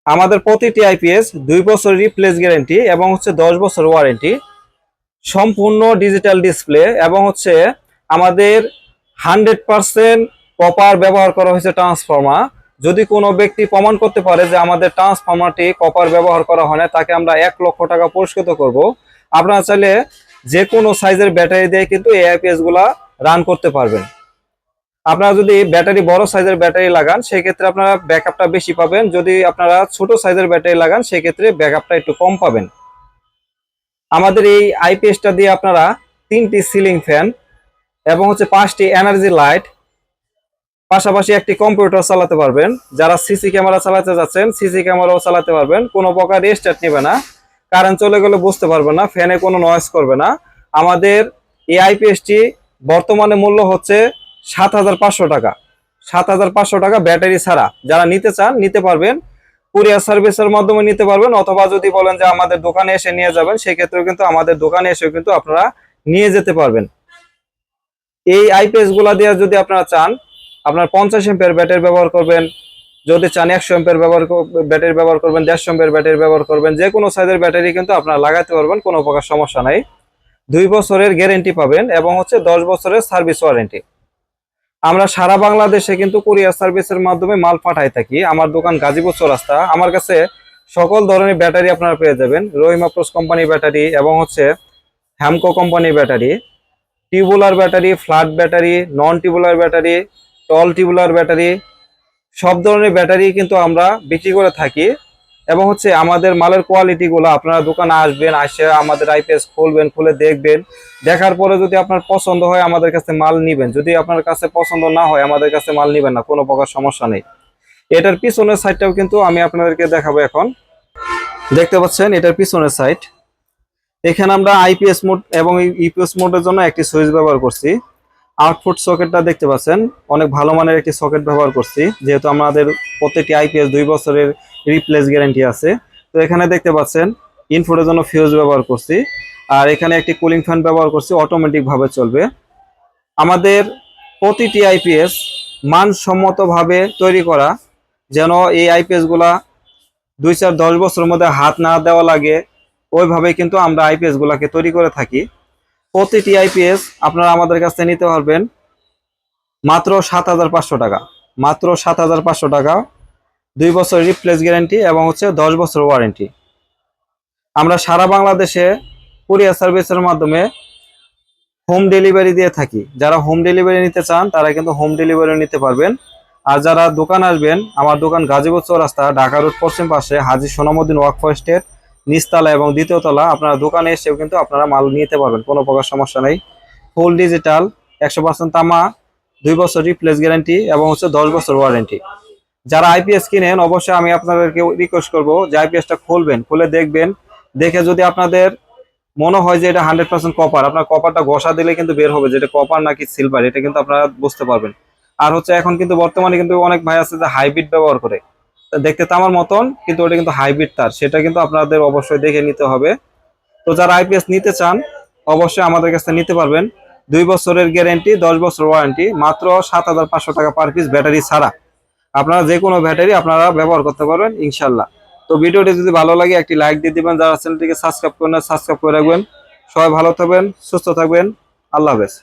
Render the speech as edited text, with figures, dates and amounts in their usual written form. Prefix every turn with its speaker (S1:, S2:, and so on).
S1: আমাদের প্রতিটি আইপিএস 2 বছর রিপ্লেস গ্যারেন্টি এবং হচ্ছে 10 বছর ওয়ারেন্টি, সম্পূর্ণ ডিজিটাল ডিসপ্লে এবং হচ্ছে আমাদের 100% কপার ব্যবহার করা হয়েছে ট্রান্সফর্মার। যদি কোনো ব্যক্তি প্রমাণ করতে পারে যে আমাদের ট্রান্সফর্মারটি কপার ব্যবহার করা হয় না, তাকে আমরা 1 লক্ষ টাকা পুরস্কৃত করব। আপনারা চাইলে যে কোনো সাইজের ব্যাটারি দিয়ে কিন্তু এই আইপিএস গুলা রান করতে পারবেন। আপনারা যদি ব্যাটারি বড় সাইজের ব্যাটারি লাগান সেক্ষেত্রে আপনারা ব্যাকআপটা বেশি পাবেন, যদি আপনারা ছোট সাইজের ব্যাটারি লাগান সেক্ষেত্রে ব্যাকআপটা একটু কম পাবেন। আমাদের এই আইপিএসটা দিয়ে আপনারা 3টি সিলিং ফ্যান এবং হচ্ছে 5টি এনার্জি লাইট, পাশাপাশি একটি কম্পিউটার চালাতে পারবেন। যারা সিসি ক্যামেরা চালাতে যাচ্ছেন সিসি ক্যামেরাও চালাতে পারবেন, কোনো প্রকার রেস্টার্ট নেবে না, কারেন্ট চলে গেলে বুঝতে পারবেন না, ফ্যানে কোনো নয়েজ করবে না। আমাদের এই আইপিএসটি বর্তমানে মূল্য হচ্ছে 7,500 টাকা। 7,500 টাকা ব্যাটারি ছাড়া। যারা নিতে চান নিতে পারবেন, কুরিয়ার সার্ভিসের মাধ্যমে নিতে পারবেন, অথবা যদি বলেন যে আমাদের দোকানে এসে নিয়ে যাবেন সেক্ষেত্রেও কিন্তু আমাদের দোকানে এসেও কিন্তু আপনারা নিয়ে যেতে পারবেন। এই আইপিএস গুলা দিয়ে যদি আপনারা চান আপনার 50 এম্পিয়ার ব্যাটারি ব্যবহার করবেন, যদি চান 100 এম্পিয়ার ব্যাটারি ব্যবহার করবেন, 150 এম্পিয়ার ব্যাটারি ব্যবহার করবেন, যে কোনো সাইজের ব্যাটারি কিন্তু আপনারা লাগাতে পারবেন, কোনো প্রকার সমস্যা নাই। 2 বছরের গ্যারেন্টি পাবেন এবং হচ্ছে 10 বছরের সার্ভিস ওয়ারেন্টি। আমরা সারা বাংলাদেশে কিন্তু কুরিয়ার সার্ভিসের মাধ্যমে মাল পাঠাই থাকি। আমার দোকান গাজীপুর চৌরাস্তা। আমার কাছে সকল ধরনের ব্যাটারি আপনারা পেয়ে যাবেন। রহিমা প্রোস কোম্পানি ব্যাটারি এবং হচ্ছে Hamko company battery, tubular battery, flat battery, non tubular battery, tall tubular battery, সব ধরনের ব্যাটারি কিন্তু আমরা বিক্রি করে থাকি। এবং হচ্ছে আমাদের মালের কোয়ালিটি গুলো আপনারা দোকানে আসবেন, আসে আমাদের আইপিএস খুলবেন, খুলে দেখবেন, দেখার পরে যদি আপনার পছন্দ হয় আমাদের কাছে মাল নিবেন, যদি আপনার কাছে পছন্দ না হয় আমাদের কাছে মাল নিবেন না, কোনো প্রকার সমস্যা নেই। এটার পিছনের সাইডটাও কিন্তু আমি আপনাদেরকে দেখাবো। এখন দেখতে পাচ্ছেন এটার পিছনের সাইড। এখানে আমরা আইপিএস মোড এবং ইপিএস মোডের জন্য একটি সুইচ ব্যবহার করছি। আউটপুট সকেটটা দেখতে পাচ্ছেন, অনেক ভালো মানের একটি সকেট ব্যবহার করছি, যেহেতু আমাদের প্রত্যেকটি আইপিএস 2 বছরের রিপ্লেস গ্যারান্টি আছে। তো এখানে দেখতে পাচ্ছেন ইনপুটের জন্য ফিউজ ব্যবহার করছি, আর এখানে একটি কুলিং ফ্যান ব্যবহার করছি, অটোমেটিক ভাবে চলবে। আমাদের প্রতিটি আইপিএস মানসম্মতভাবে তৈরি করা, যেন এই আইপিএস গুলা 2-4-10 বছরের মধ্যে হাত না দেওয়া লাগে, ওইভাবে কিন্তু আমরা আইপিএস গুলাকে তৈরি করে থাকি। প্রতিটি আইপিএস আপনারা আমাদের কাছ থেকে নিতে পারবেন মাত্র 7,500 টাকা। মাত্র 7,500 টাকা, 2 বছর রিপ্লেস গ্যারান্টি এবং হচ্ছে 10 বছর ওয়ারেন্টি। আমরা সারা বাংলাদেশে কুরিয়ার সার্ভিসের মাধ্যমে হোম ডেলিভারি দিয়ে থাকি। যারা হোম ডেলিভারি নিতে চান তারা কিন্তু হোম ডেলিভারি নিতে পারবেন। আর যারা দোকান আসবেন, আমার দোকান গাজীপুর চৌরাস্তা, ঢাকা রোড পশ্চিম পাশে, হাজী সোনামুদ্দিন ওয়ার্ক ফরেস্টের নিচতলা এবং দ্বিতীয় তলা। আপনারা দোকানে এসেও কিন্তু আপনারা মাল নিতে পারবেন, কোনো প্রকার সমস্যা নেই। ফুল ডিজিটাল, 100% তামা, 2 বছর রিপ্লেস গ্যারান্টি এবং হচ্ছে 10 বছর ওয়ারেন্টি। যারা আইপিএস কিনেন অবশ্যই আমি আপনাদেরকে রিকোয়েস্ট করবো যে আইপিএসটা খুলবেন, খুলে দেখবেন, দেখে যদি আপনাদের মনে হয় যে এটা 100% কপার, আপনার কপারটা ঘষা দিলে কিন্তু বের হবে যে এটা কপার নাকি সিলভার, এটা কিন্তু আপনারা বুঝতে পারবেন। আর হচ্ছে এখন কিন্তু বর্তমানে কিন্তু অনেক ভাই আছে যে হাইব্রিড ব্যবহার করে, দেখতে তামার মতন কিন্তু ওটা কিন্তু হাইব্রিড তার, সেটা কিন্তু আপনাদের অবশ্যই দেখে নিতে হবে। তো যারা আইপিএস নিতে চান অবশ্যই আমাদের কাছে নিতে পারবেন। 2 বছরের গ্যারেন্টি, 10 বছর ওয়ারেন্টি, মাত্র 7,500 টাকা পার পিস ব্যাটারি ছাড়া। আপনারা যে কোনো ব্যাটারি আপনারা ব্যবহার করতে পারবেন ইনশাল্লাহ। তো ভিডিওটি যদি ভালো লাগে একটি লাইক দিয়ে দিবেন, যারা চ্যানেলটিকে সাবস্ক্রাইব করেন সাবস্ক্রাইব করে রাখবেন। সবাই ভালো থাকবেন, সুস্থ থাকবেন, আল্লাহ হাফেজ।